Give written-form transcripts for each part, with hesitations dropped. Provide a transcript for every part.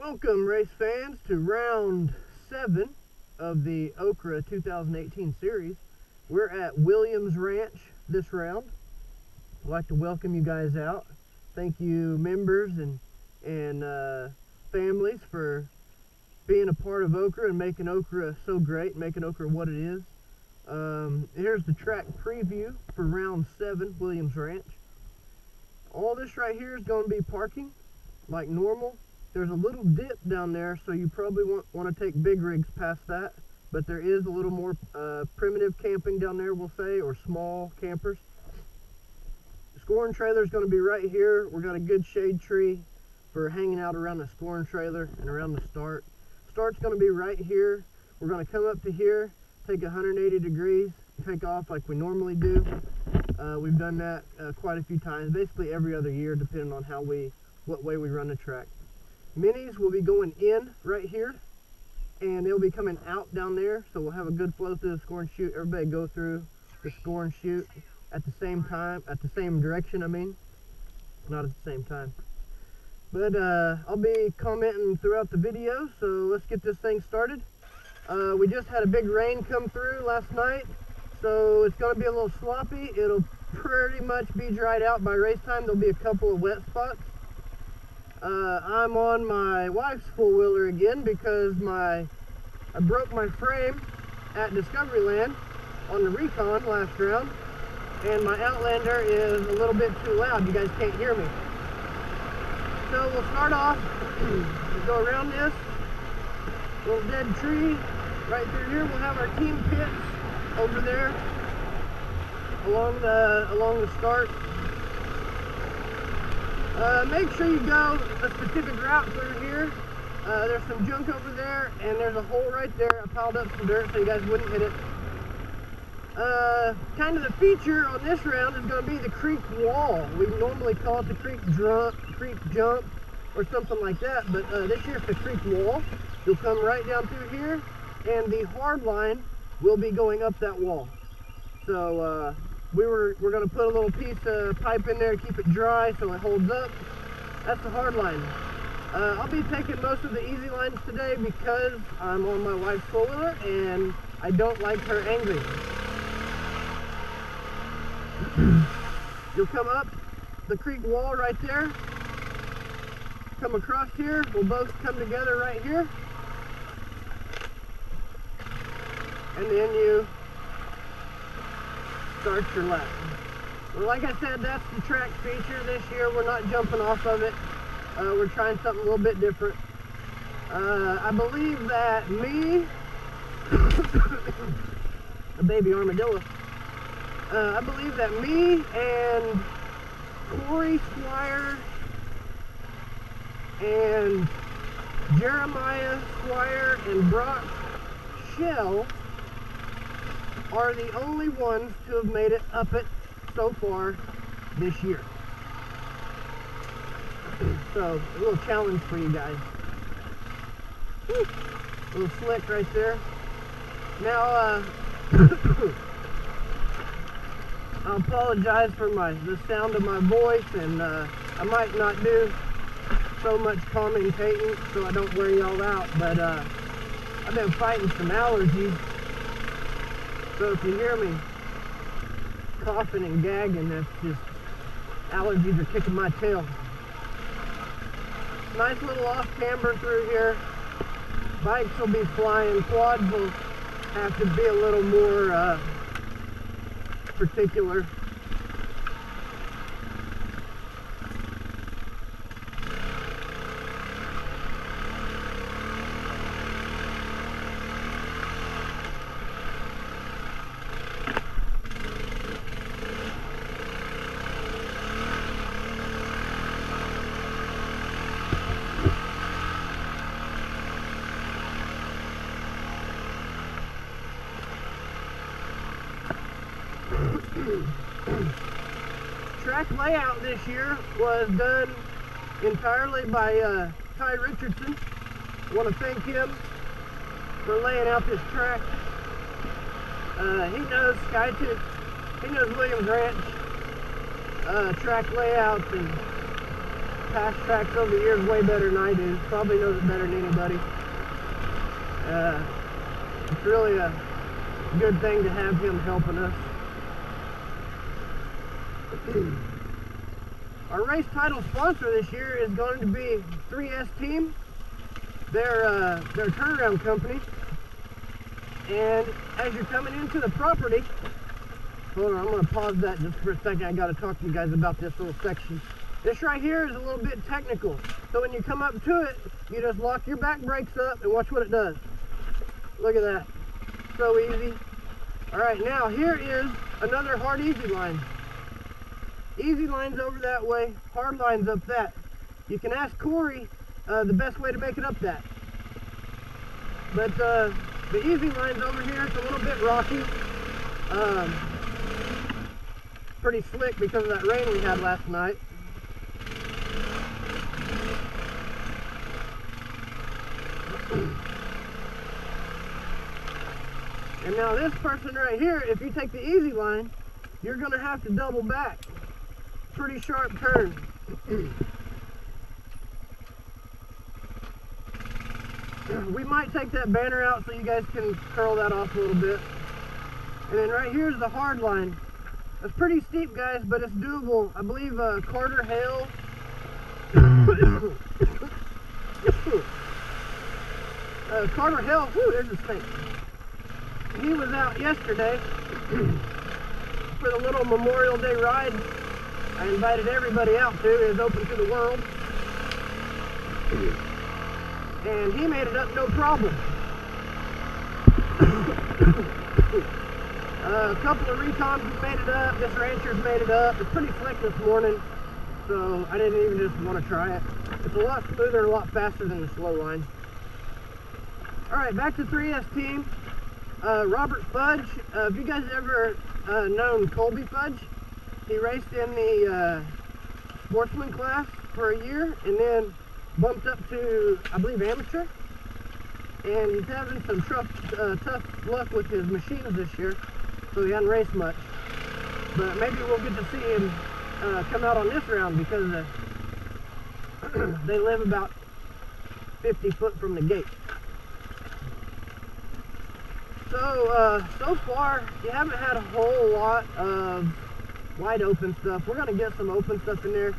Welcome, race fans, to round 7 of the OCCRA 2018 series. We're at Williams Ranch this round. I'd like to welcome you guys out. Thank you, members and families, for being a part of OCCRA and making OCCRA so great, making OCCRA what it is. Here's the track preview for round 7, Williams Ranch. All this right here is going to be parking like normal. There's a little dip down there, so you probably won't want to take big rigs past that, but there is a little more primitive camping down there, we'll say, or small campers. The scoring trailer is going to be right here. We've got a good shade tree for hanging out around the scoring trailer and around the start. Start's going to be right here. We're going to come up to here, take 180 degrees, take off like we normally do. We've done that quite a few times, basically every other year, depending on what way we run the track. Minis will be going in right here, and they'll be coming out down there, so we'll have a good flow through the score and shoot. Everybody go through the score and shoot at the same time, at the same direction, I mean. Not at the same time. But I'll be commenting throughout the video, so let's get this thing started. We just had a big rain come through last night, so it's going to be a little sloppy. It'll pretty much be dried out by race time. There'll be a couple of wet spots. I'm on my wife's four-wheeler again because I broke my frame at Discoveryland on the Recon last round, and my Outlander is a little bit too loud. You guys can't hear me. So we'll start off, we'll go around this little dead tree right through here. We'll have our team pits over there along the start. Make sure you go a specific route through here. There's some junk over there, and there's a hole right there. I piled up some dirt so you guys wouldn't hit it. Kind of the feature on this round is going to be the creek wall. We normally call it the creek jump or something like that, but this year it's the creek wall. You'll come right down through here, and the hard line will be going up that wall. So we're going to put a little piece of pipe in there to keep it dry so it holds up. That's the hard line. I'll be taking most of the easy lines today because I'm on my wife's four-wheeler and I don't like her angry. You'll come up the creek wall right there, come across here, we'll both come together right here, and then you start your lap. Well, like I said, that's the track feature this year. We're not jumping off of it. We're trying something a little bit different. I believe that me, a baby armadillo, I believe that me and Corey Squire and Jeremiah Squire and Brock Shell are the only ones to have made it up it so far this year. So, a little challenge for you guys. Woo. A little slick right there. Now, I apologize for the sound of my voice, and I might not do so much commentating so I don't wear y'all out, but I've been fighting some allergies. So if you hear me coughing and gagging, that's just allergies are kicking my tail. Nice little off-camber through here. Bikes will be flying. Quads will have to be a little more particular. Track layout this year was done entirely by Ty Richardson. I want to thank him for laying out this track. He knows He knows Williams Ranch track layouts and past tracks over the years way better than I do. Probably knows it better than anybody. It's really a good thing to have him helping us. Our race title sponsor this year is going to be 3S Team. They're a turnaround company. And as you're coming into the property, hold on, I'm going to pause that just for a second. I got to talk to you guys about this little section. This right here is a little bit technical. So when you come up to it, you just lock your back brakes up and watch what it does. Look at that. So easy. Alright, now here is another hard easy line. Easy line's over that way, hard line's up that. You can ask Corey the best way to make it up that. But the easy line's over here. It's a little bit rocky. Pretty slick because of that rain we had last night. And now this person right here, if you take the easy line, you're going to have to double back. Pretty sharp turn. We might take that banner out so you guys can curl that off a little bit. And then right here's the hard line. It's pretty steep, guys, but it's doable. I believe Carter Hale Carter Hale, whoo, there's a snake. He was out yesterday for the little Memorial Day ride. I invited everybody out to. It is open to the world. And he made it up no problem. A couple of recons made it up. This rancher's made it up. It's pretty slick this morning, so I didn't even just want to try it. It's a lot smoother and a lot faster than the slow line. Alright, back to 3S Team. Robert Fudge. Have you guys ever known Colby Fudge? He raced in the sportsman class for a year and then bumped up to, I believe, amateur. And he's having some tough luck with his machines this year, so he hasn't raced much. But maybe we'll get to see him come out on this round because they live about 50 foot from the gate. So, so far, you haven't had a whole lot of wide open stuff. We're going to get some open stuff in there.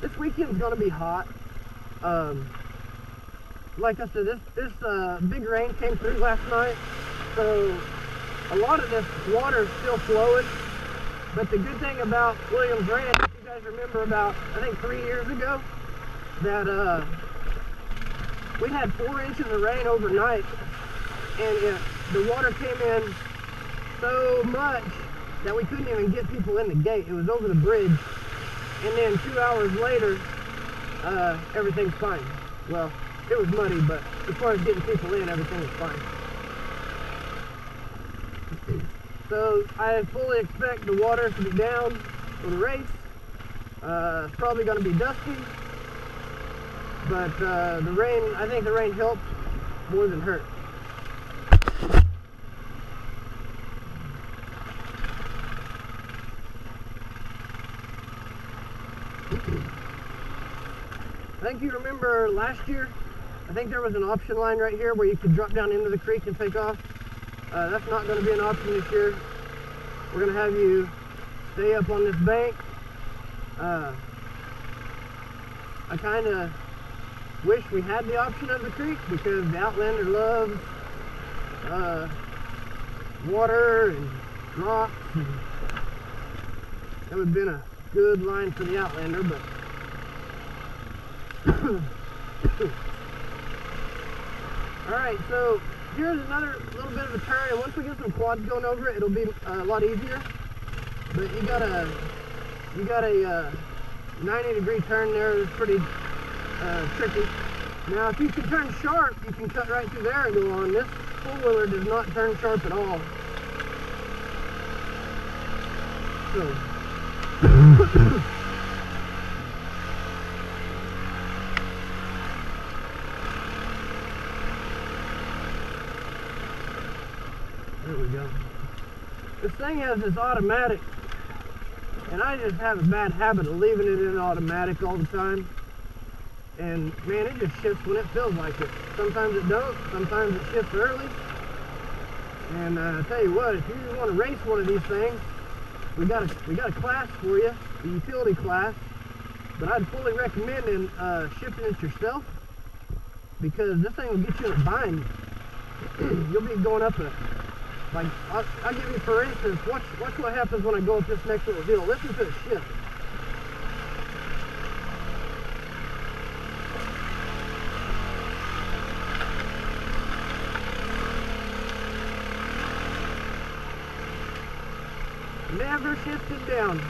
This weekend's going to be hot. Like I said, this big rain came through last night, so a lot of this water is still flowing. But the good thing about Williams Ranch, if you guys remember about, I think 3 years ago, that we had 4 inches of rain overnight, and the water came in so much that we couldn't even get people in the gate. It was over the bridge, and then 2 hours later, everything's fine. Well, it was muddy, but as far as getting people in, everything was fine. So I fully expect the water to be down for the race. It's probably going to be dusty, but the rain, I think the rain helped more than hurt. I think you remember last year, I think there was an option line right here where you could drop down into the creek and take off. That's not going to be an option this year. We're going to have you stay up on this bank. I kind of wish we had the option of the creek because the Outlander loves water and rocks. And that would have been a good line for the Outlander, but alright, so here's another little bit of a turn, and once we get some quads going over it, it'll be a lot easier. But you got a 90-degree turn there. It's pretty tricky. Now, if you can turn sharp, you can cut right through there and go on. This four-wheeler does not turn sharp at all. So. There we go. This thing has this automatic, and I just have a bad habit of leaving it in automatic all the time. And man, it just shifts when it feels like it. Sometimes it don't, sometimes it shifts early. And I tell you what, if you want to race one of these things, we got a class for you, the utility class. But I'd fully recommend shifting it yourself, because this thing will get you in a bind. You'll be going up like, I'll give you for instance, watch what happens when I go up this next little hill. Listen to the shift. Never shifted down.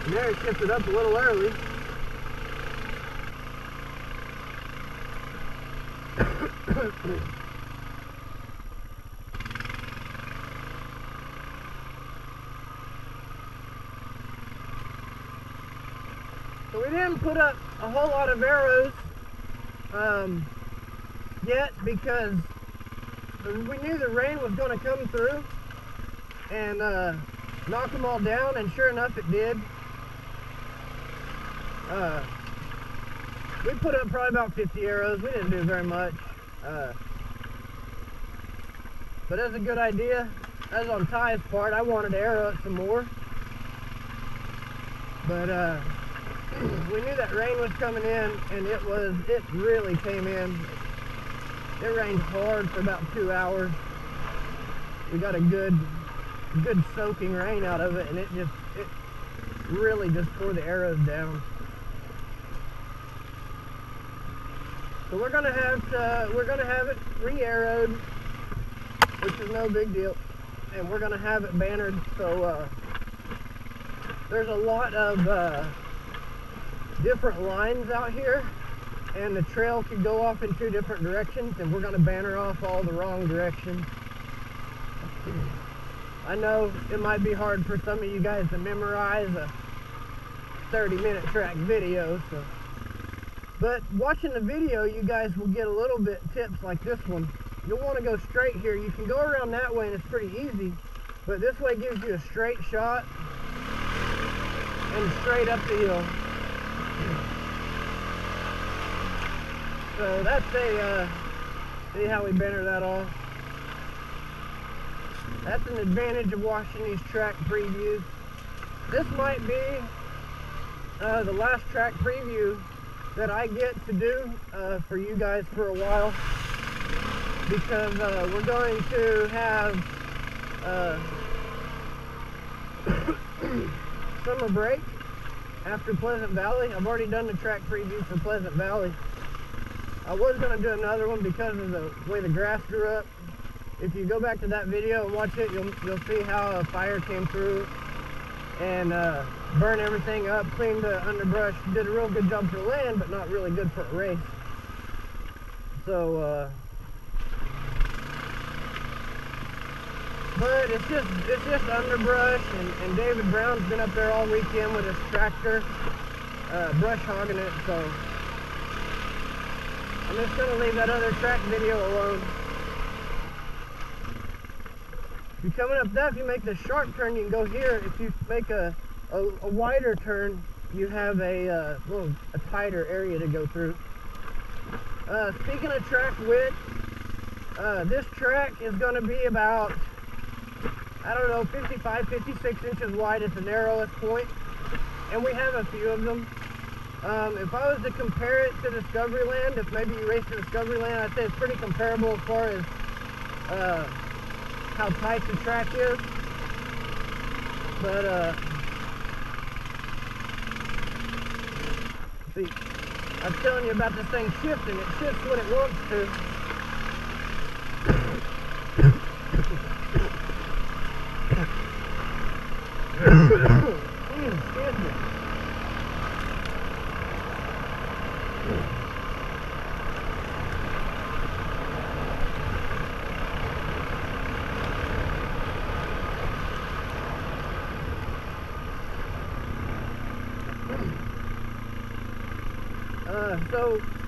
And there it shifted up a little early. So we didn't put up a whole lot of arrows yet, because we knew the rain was going to come through and knock them all down, and sure enough it did. We put up probably about 50 arrows. We didn't do very much, but as a good idea, as on Ty's part, I wanted to arrow it some more, but we knew that rain was coming in, and it really came in. It rained hard for about 2 hours. We got a good soaking rain out of it, and it really just tore the arrows down. So we're gonna have it re-arrowed, which is no big deal, and we're gonna have it bannered. So there's a lot of different lines out here, and the trail could go off in 2 different directions, and we're gonna banner off all the wrong directions. I know it might be hard for some of you guys to memorize a 30-minute track video, but watching the video, you guys will get a little bit tips like this one. You'll want to go straight here. You can go around that way and it's pretty easy, but this way gives you a straight shot and straight up the hill. So that's see how we banner that off. That's an advantage of watching these track previews. This might be the last track preview that I get to do for you guys for a while, because we're going to have summer break after Pleasant Valley. I've already done the track preview for Pleasant Valley. I was going to do another one because of the way the grass grew up. If you go back to that video and watch it, you'll see how a fire came through and burned everything up, cleaned the underbrush, did a real good job for land, but not really good for a race. So, but it's just underbrush, and David Brown's been up there all weekend with his tractor, brush hogging it. So I'm just gonna leave that other track video alone. If you're coming up that, if you make the sharp turn, you can go here. If you make a wider turn, you have a tighter area to go through. Speaking of track width, this track is going to be about, I don't know, 55, 56 inches wide at the narrowest point, and we have a few of them. If I was to compare it to Discovery Land, if maybe you race to Discovery Land, I'd say it's pretty comparable as far as how tight the track is. But see, I'm telling you about this thing shifting. It shifts when it wants to. Excuse me.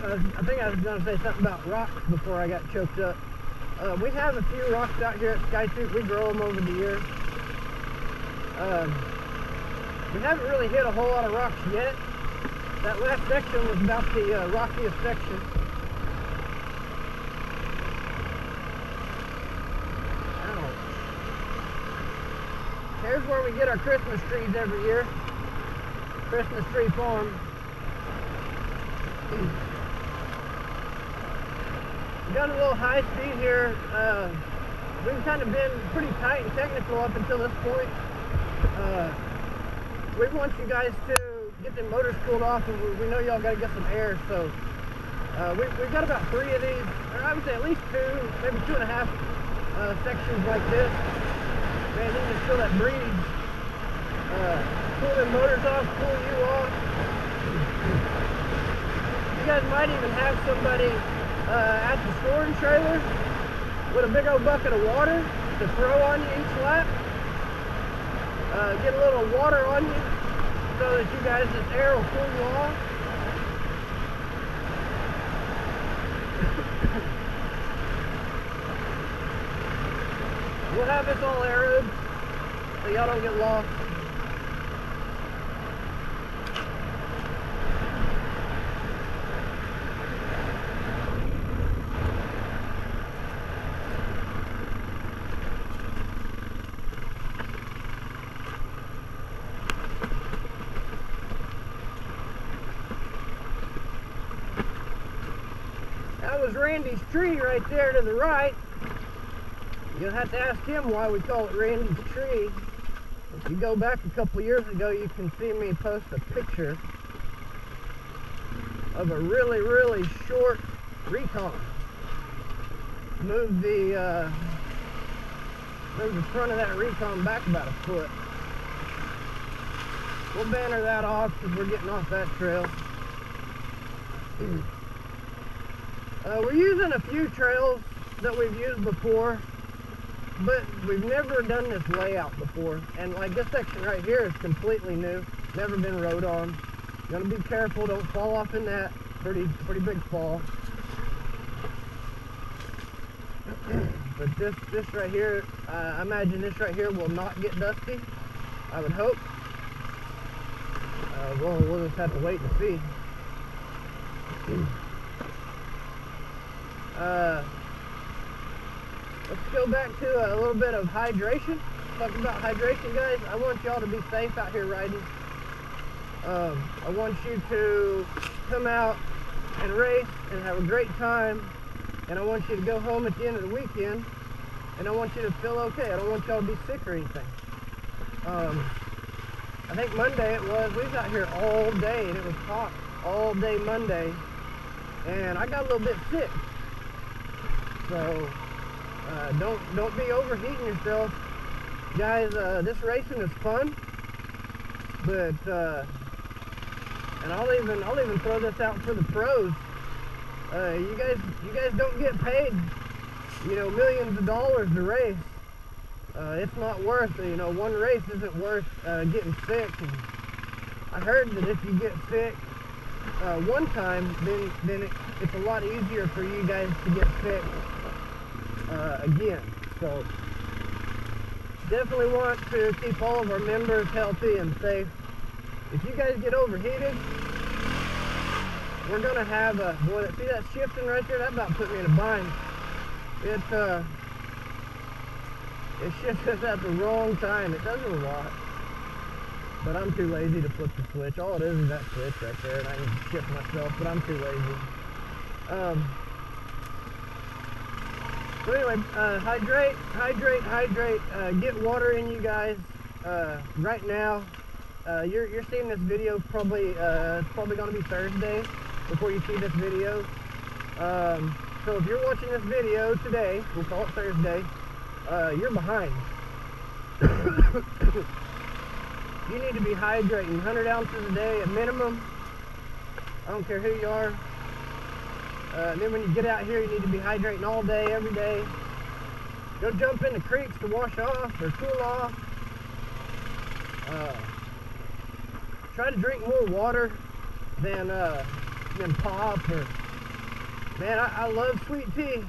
I think I was going to say something about rocks before I got choked up. We have a few rocks out here at Sky Tooth. We grow them over the year. We haven't really hit a whole lot of rocks yet. That last section was about the rockiest section. Ow. Here's where we get our Christmas trees every year. Christmas tree farm. We got a little high speed here. We've kind of been pretty tight and technical up until this point. We want you guys to get the motors cooled off, and we know y'all got to get some air, so we've got about 3 of these, or I would say at least 2, maybe 2.5 sections like this. Man, you can just feel that breeze. Pull the motors off, cool you off. You guys might even have somebody at the storage trailer with a big old bucket of water to throw on you each lap. Get a little water on you so that you guys, this air will cool you off. We'll have this all arrowed so y'all don't get lost. That was Randy's tree right there to the right. You'll have to ask him why we call it Randy's tree. If you go back a couple years ago, you can see me post a picture of a really, really short recon. Move the front of that recon back about a foot. We'll banner that off because we're getting off that trail. We're using a few trails that we've used before, but we've never done this layout before. And like this section right here is completely new, never been rode on. You gotta be careful, don't fall off in that. Pretty big fall. But this right here, I imagine this right here will not get dusty. I would hope. We'll just have to wait and see. Let's go back to a little bit of hydration. Talk about hydration, guys. I want y'all to be safe out here riding. I want you to come out and race and have a great time. And I want you to go home at the end of the weekend. And I want you to feel okay. I don't want y'all to be sick or anything. I think Monday it was. We was out here all day and it was hot all day Monday. And I got a little bit sick. So don't be overheating yourself, guys. This racing is fun, but and I'll even throw this out for the pros. You guys don't get paid, you know, millions of dollars to race. It's not worth, you know, one race isn't worth getting sick. And I heard that if you get sick one time, then it's a lot easier for you guys to get sick again. So definitely want to keep all of our members healthy and safe. If you guys get overheated, we're gonna have a boy. See that shifting right there? That about put me in a bind. It shifts us at the wrong time. It does it a lot, but I'm too lazy to flip the switch. All it is that switch right there, and I can shift myself, but I'm too lazy. So anyway, hydrate, get water in you guys. Right now, you're seeing this video probably, it's probably going to be Thursday before you see this video. So if you're watching this video today, we'll call it Thursday, you're behind. You need to be hydrating 100 ounces a day at minimum. I don't care who you are. And then when you get out here, you need to be hydrating all day, every day. Go jump in the creeks to wash off or cool off. Try to drink more water than pop or... Man, I love sweet tea,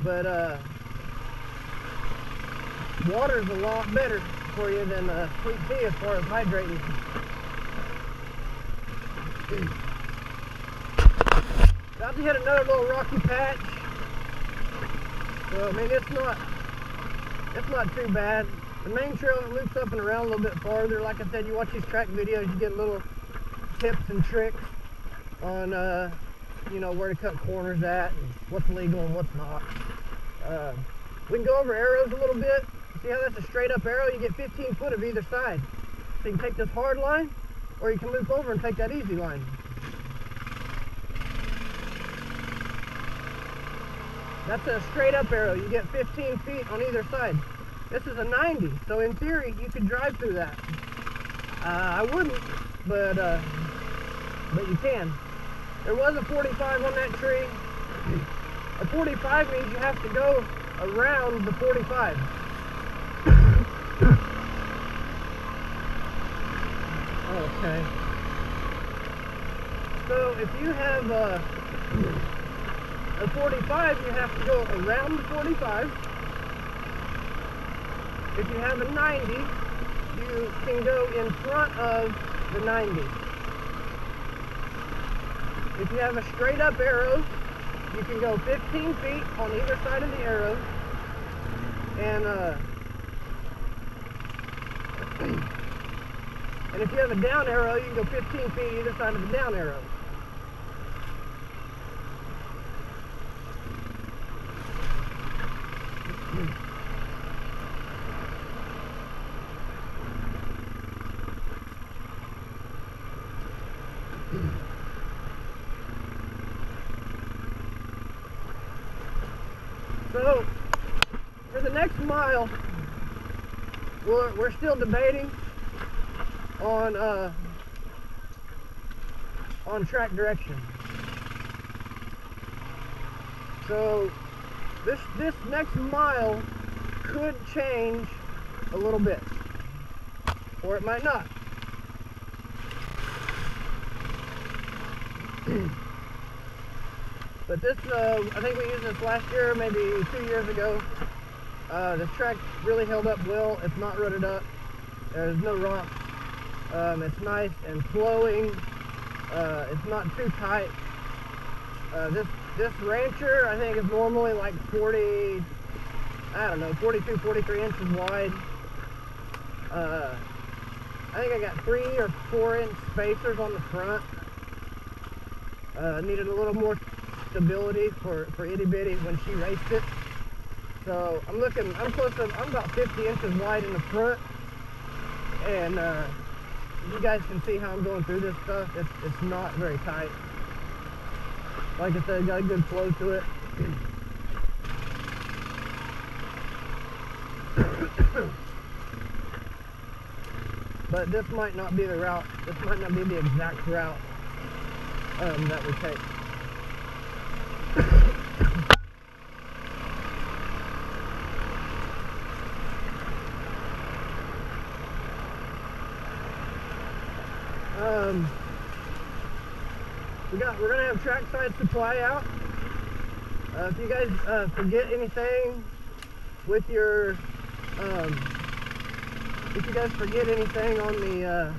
but water's a lot better. for you than sweet tea as far as hydrating. About to hit another little rocky patch. So I mean it's not too bad. The main trail loops up and around a little bit farther. Like I said, you watch these track videos, you get little tips and tricks on you know, where to cut corners at and what's legal and what's not. We can go over arrows a little bit. See how that's a straight up arrow? You get 15 foot of either side. So you can take this hard line, or you can loop over and take that easy line. That's a straight up arrow. You get 15 feet on either side. This is a 90, so in theory you could drive through that. I wouldn't, but you can. There was a 45 on that tree. A 45 means you have to go around the 45. Okay. So if you have a 45, you have to go around the 45. If you have a 90, you can go in front of the 90. If you have a straight up arrow, you can go 15 feet on either side of the arrow, and if you have a down arrow, you can go 15 feet either side of the down arrow. So, for the next mile, we're still debating on track direction. So, this next mile could change a little bit, or it might not. But this, I think we used this last year, maybe 2 years ago. This track really held up well. It's not rutted up. There's no rocks. It's nice and flowing. It's not too tight. This Rancher, I think, is normally like 40, I don't know, 42, 43 inches wide. I think I got 3 or 4 inch spacers on the front. Needed a little more stability for itty bitty when she raced it. So I'm about 50 inches wide in the front, and you guys can see how I'm going through this stuff. It's not very tight. Like I said, got a good flow to it. But this might not be the route. This might not be the exact route that we take. We're gonna have trackside supply out. If you guys forget anything with your, if you guys forget anything on the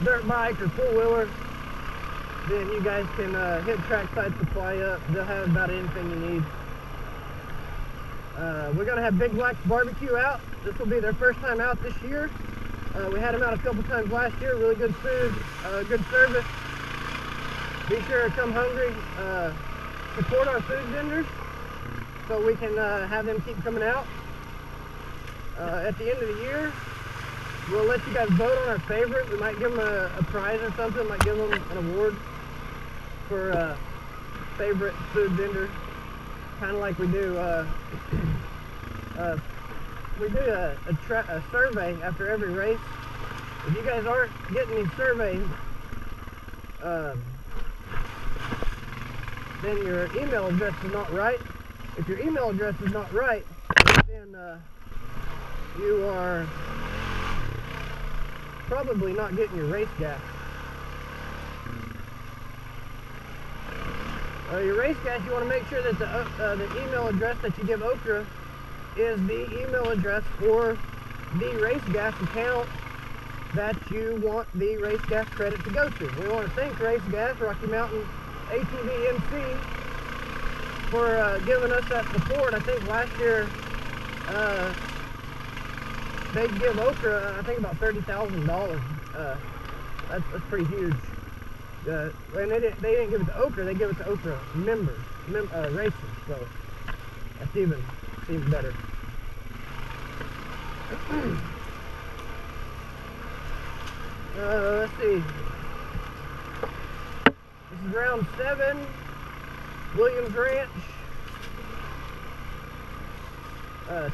dirt bike or four wheeler, then you guys can hit trackside supply up. They'll have about anything you need. We're gonna have Big Black's Barbecue out. This will be their first time out this year. We had them out a couple times last year. Really good food, good service. Be sure to come hungry. Support our food vendors so we can have them keep coming out. At the end of the year, we'll let you guys vote on our favorite. We might give them a prize or something. Might give them an award for favorite food vendor. Kind of like we do. We do a survey after every race. If you guys aren't getting these surveys, then your email address is not right. If your email address is not right, then you are probably not getting your race gas. Your race gas, you want to make sure that the email address that you give OCCRA is the email address for the race gas account that you want the race gas credit to go to. We want to thank Race Gas, Rocky Mountain ATVMC, for giving us that support. I think last year they give OCCRA, I think, about $30,000. That's pretty huge. And they didn't give it to OCCRA, they give it to OCCRA members, racers, so that's even better. Let's see. This is round 7, Williams Ranch.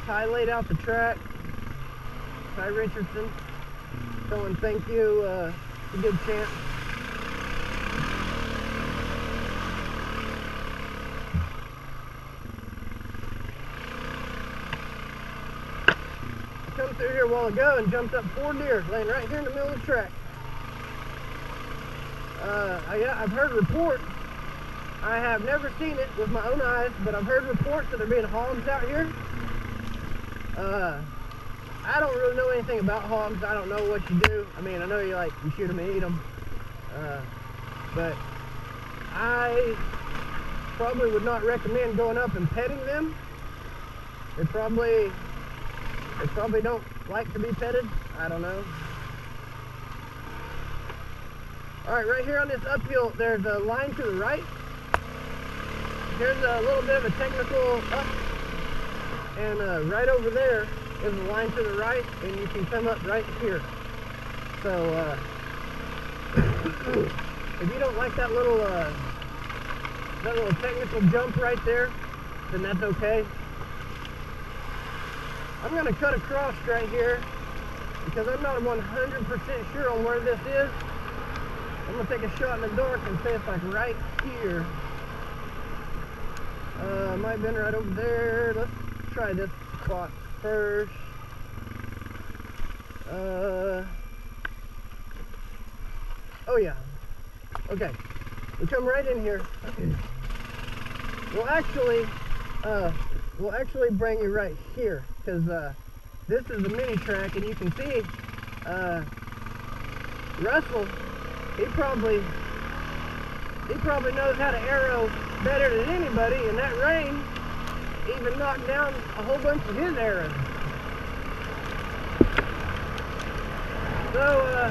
Ty laid out the track. Ty Richardson. Telling thank you. It's a good chance. Come through here a while ago and jumped up 4 deer laying right here in the middle of the track. I've heard reports. I have never seen it with my own eyes, but I've heard reports that there being hogs out here. I don't really know anything about hogs. I don't know what you do. I mean, I know you shoot them and eat them, but I probably would not recommend going up and petting them. They probably don't like to be petted. I don't know. Alright, right here on this uphill, there's a line to the right. Here's a little bit of a technical up. And right over there is a line to the right, and you can come up right here. So, if you don't like that little technical jump right there, then that's okay. I'm going to cut across right here because I'm not 100% sure on where this is. I'm going to take a shot in the dark and say it's like right here. Might have been right over there. Let's try this spot first. Oh yeah. Okay. We come right in here. We'll actually bring you right here because this is a mini track, and you can see Russell. He probably knows how to arrow better than anybody, and that rain even knocked down a whole bunch of his arrows. So,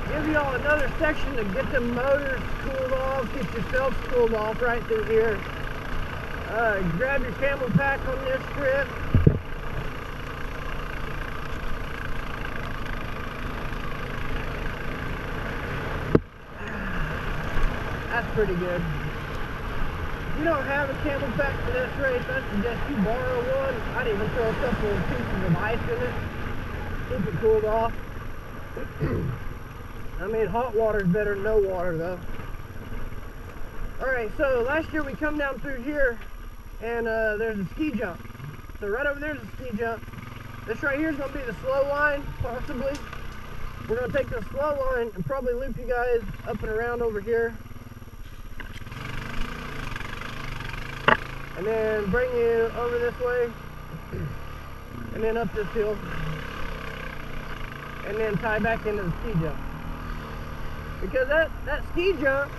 give y'all another section to get the motors cooled off, get yourselves cooled off right through here. Grab your camel pack on this trip. That's pretty good. If you don't have a camel pack for this race, I suggest you borrow one. I'd even throw a couple of pieces of ice in it. Keep it cooled off. I mean, hot water is better than no water, though. Alright, so last year we come down through here, and there's a ski jump. So right over there's a ski jump. This right here is going to be the slow line, possibly. We're going to take the slow line and probably loop you guys up and around over here. And then bring you over this way, and then up this hill, and then tie back into the ski jump. Because that ski jump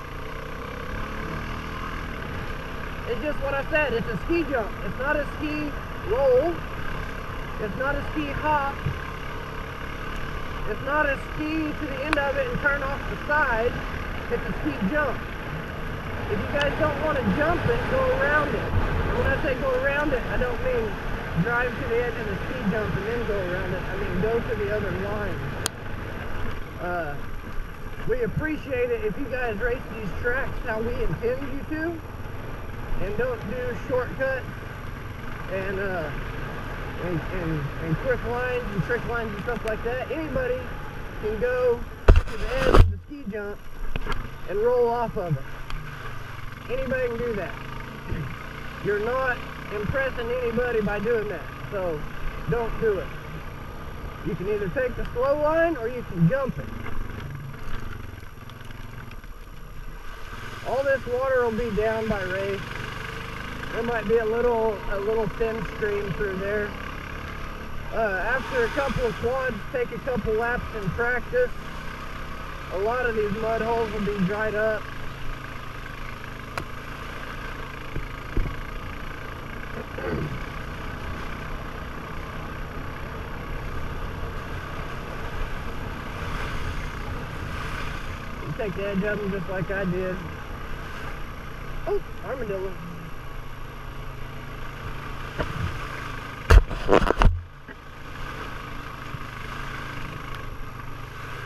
is just what I said, it's a ski jump. It's not a ski roll, it's not a ski hop, it's not a ski to the end of it and turn off the side, it's a ski jump. If you guys don't want to jump it, go around it. And when I say go around it, I don't mean drive to the edge of the ski jump and then go around it. I mean go to the other line. We appreciate it if you guys race these tracks how we intend you to, and don't do shortcuts and quick lines and trick lines and stuff like that. Anybody can go to the edge of the ski jump and roll off of it. Anybody can do that. You're not impressing anybody by doing that, so don't do it. You can either take the slow line or you can jump it. All this water will be down by race. There might be a little thin stream through there. After a couple of quads, take a couple laps in practice. A lot of these mud holes will be dried up. You take the edge of them just like I did. Oh, armadillo.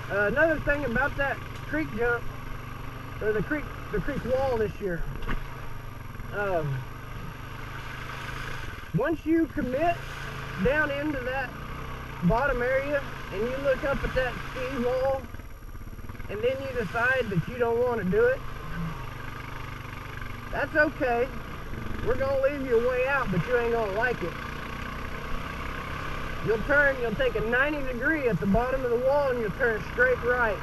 Another thing about that creek jump, or the creek wall this year, once you commit down into that bottom area and you look up at that ski wall and then you decide that you don't want to do it, that's okay. We're going to leave you a way out, but you ain't going to like it. You'll take a 90 degree at the bottom of the wall and you'll turn straight right.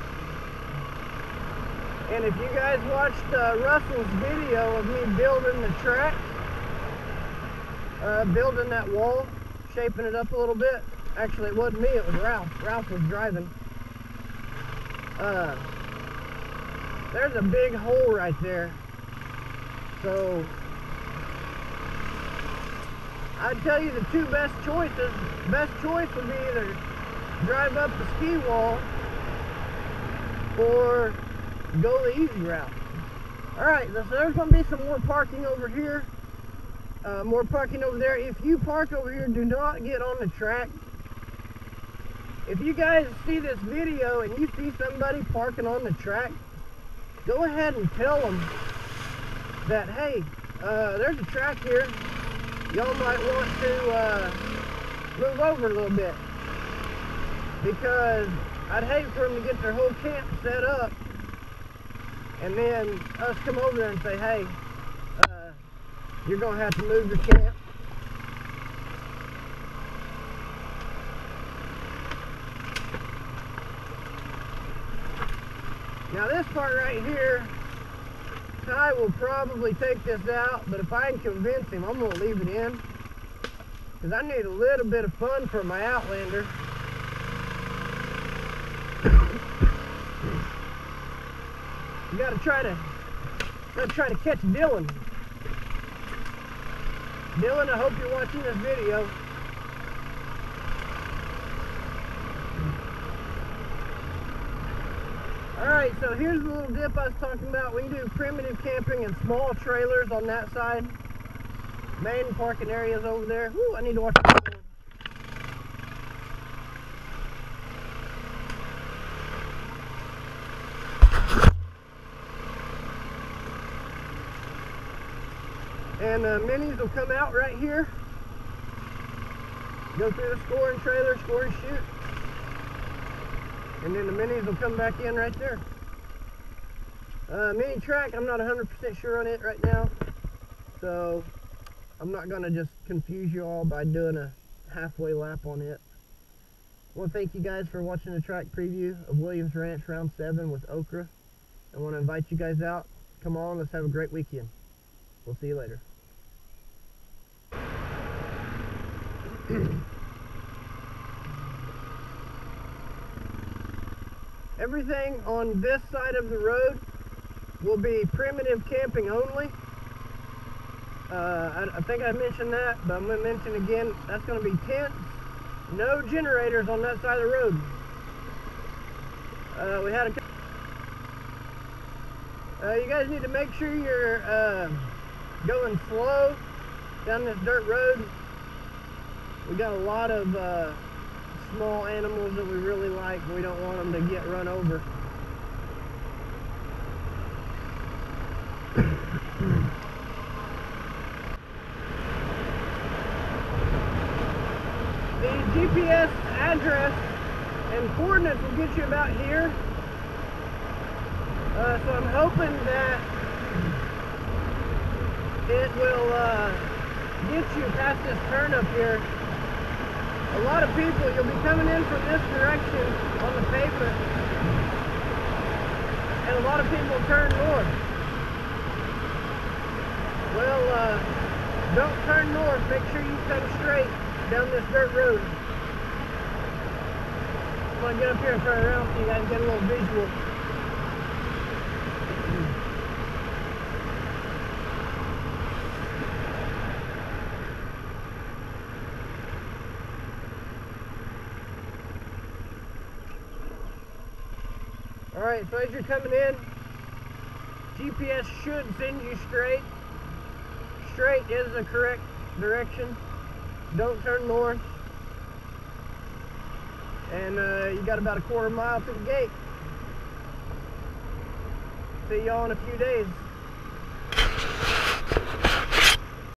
And if you guys watched Russell's video of me building the track, building that wall, shaping it up a little bit. Actually, it wasn't me, it was Ralph. Ralph was driving. There's a big hole right there. So, I'd tell you the two best choices. Best choice would be either drive up the ski wall or go the easy route. Alright, so there's going to be some more parking over here. More parking over there. If you park over here, do not get on the track. If you guys see this video and you see somebody parking on the track, go ahead and tell them that, hey, there's a track here. Y'all might want to move over a little bit, because I'd hate for them to get their whole camp set up and then us come over there and say, hey, you're going to have to move your camp. Now this part right here, Ty will probably take this out, but if I can convince him, I'm going to leave it in, because I need a little bit of fun for my Outlander. You gotta try to catch Dylan. Dylan, I hope you're watching this video. Alright, so here's the little dip I was talking about. We can do primitive camping in small trailers on that side. Main parking areas over there. Woo, I need to watch this one. And minis will come out right here. Go through the scoring trailer, score and shoot. And then the minis will come back in right there. Mini track, I'm not 100% sure on it right now. So I'm not going to just confuse you all by doing a halfway lap on it. I want to thank you guys for watching the track preview of Williams Ranch Round 7 with OCCRA. I want to invite you guys out. Come on, let's have a great weekend. We'll see you later. Everything on this side of the road will be primitive camping only. I think I mentioned that, but I'm going to mention again, that's going to be tents, no generators on that side of the road. We had you guys need to make sure you're going slow down this dirt road. We got a lot of small animals that we really like. We don't want them to get run over. The GPS address and coordinates will get you about here. So I'm hoping that it will get you past this turn up here. A lot of people, you'll be coming in from this direction on the pavement, and a lot of people turn north. Well, don't turn north. Make sure you come straight down this dirt road. going to get up here and turn around so you guys get a little visual. Alright, so as you're coming in, GPS should send you straight. Straight is the correct direction. Don't turn north. And you got about a quarter mile to the gate. See y'all in a few days.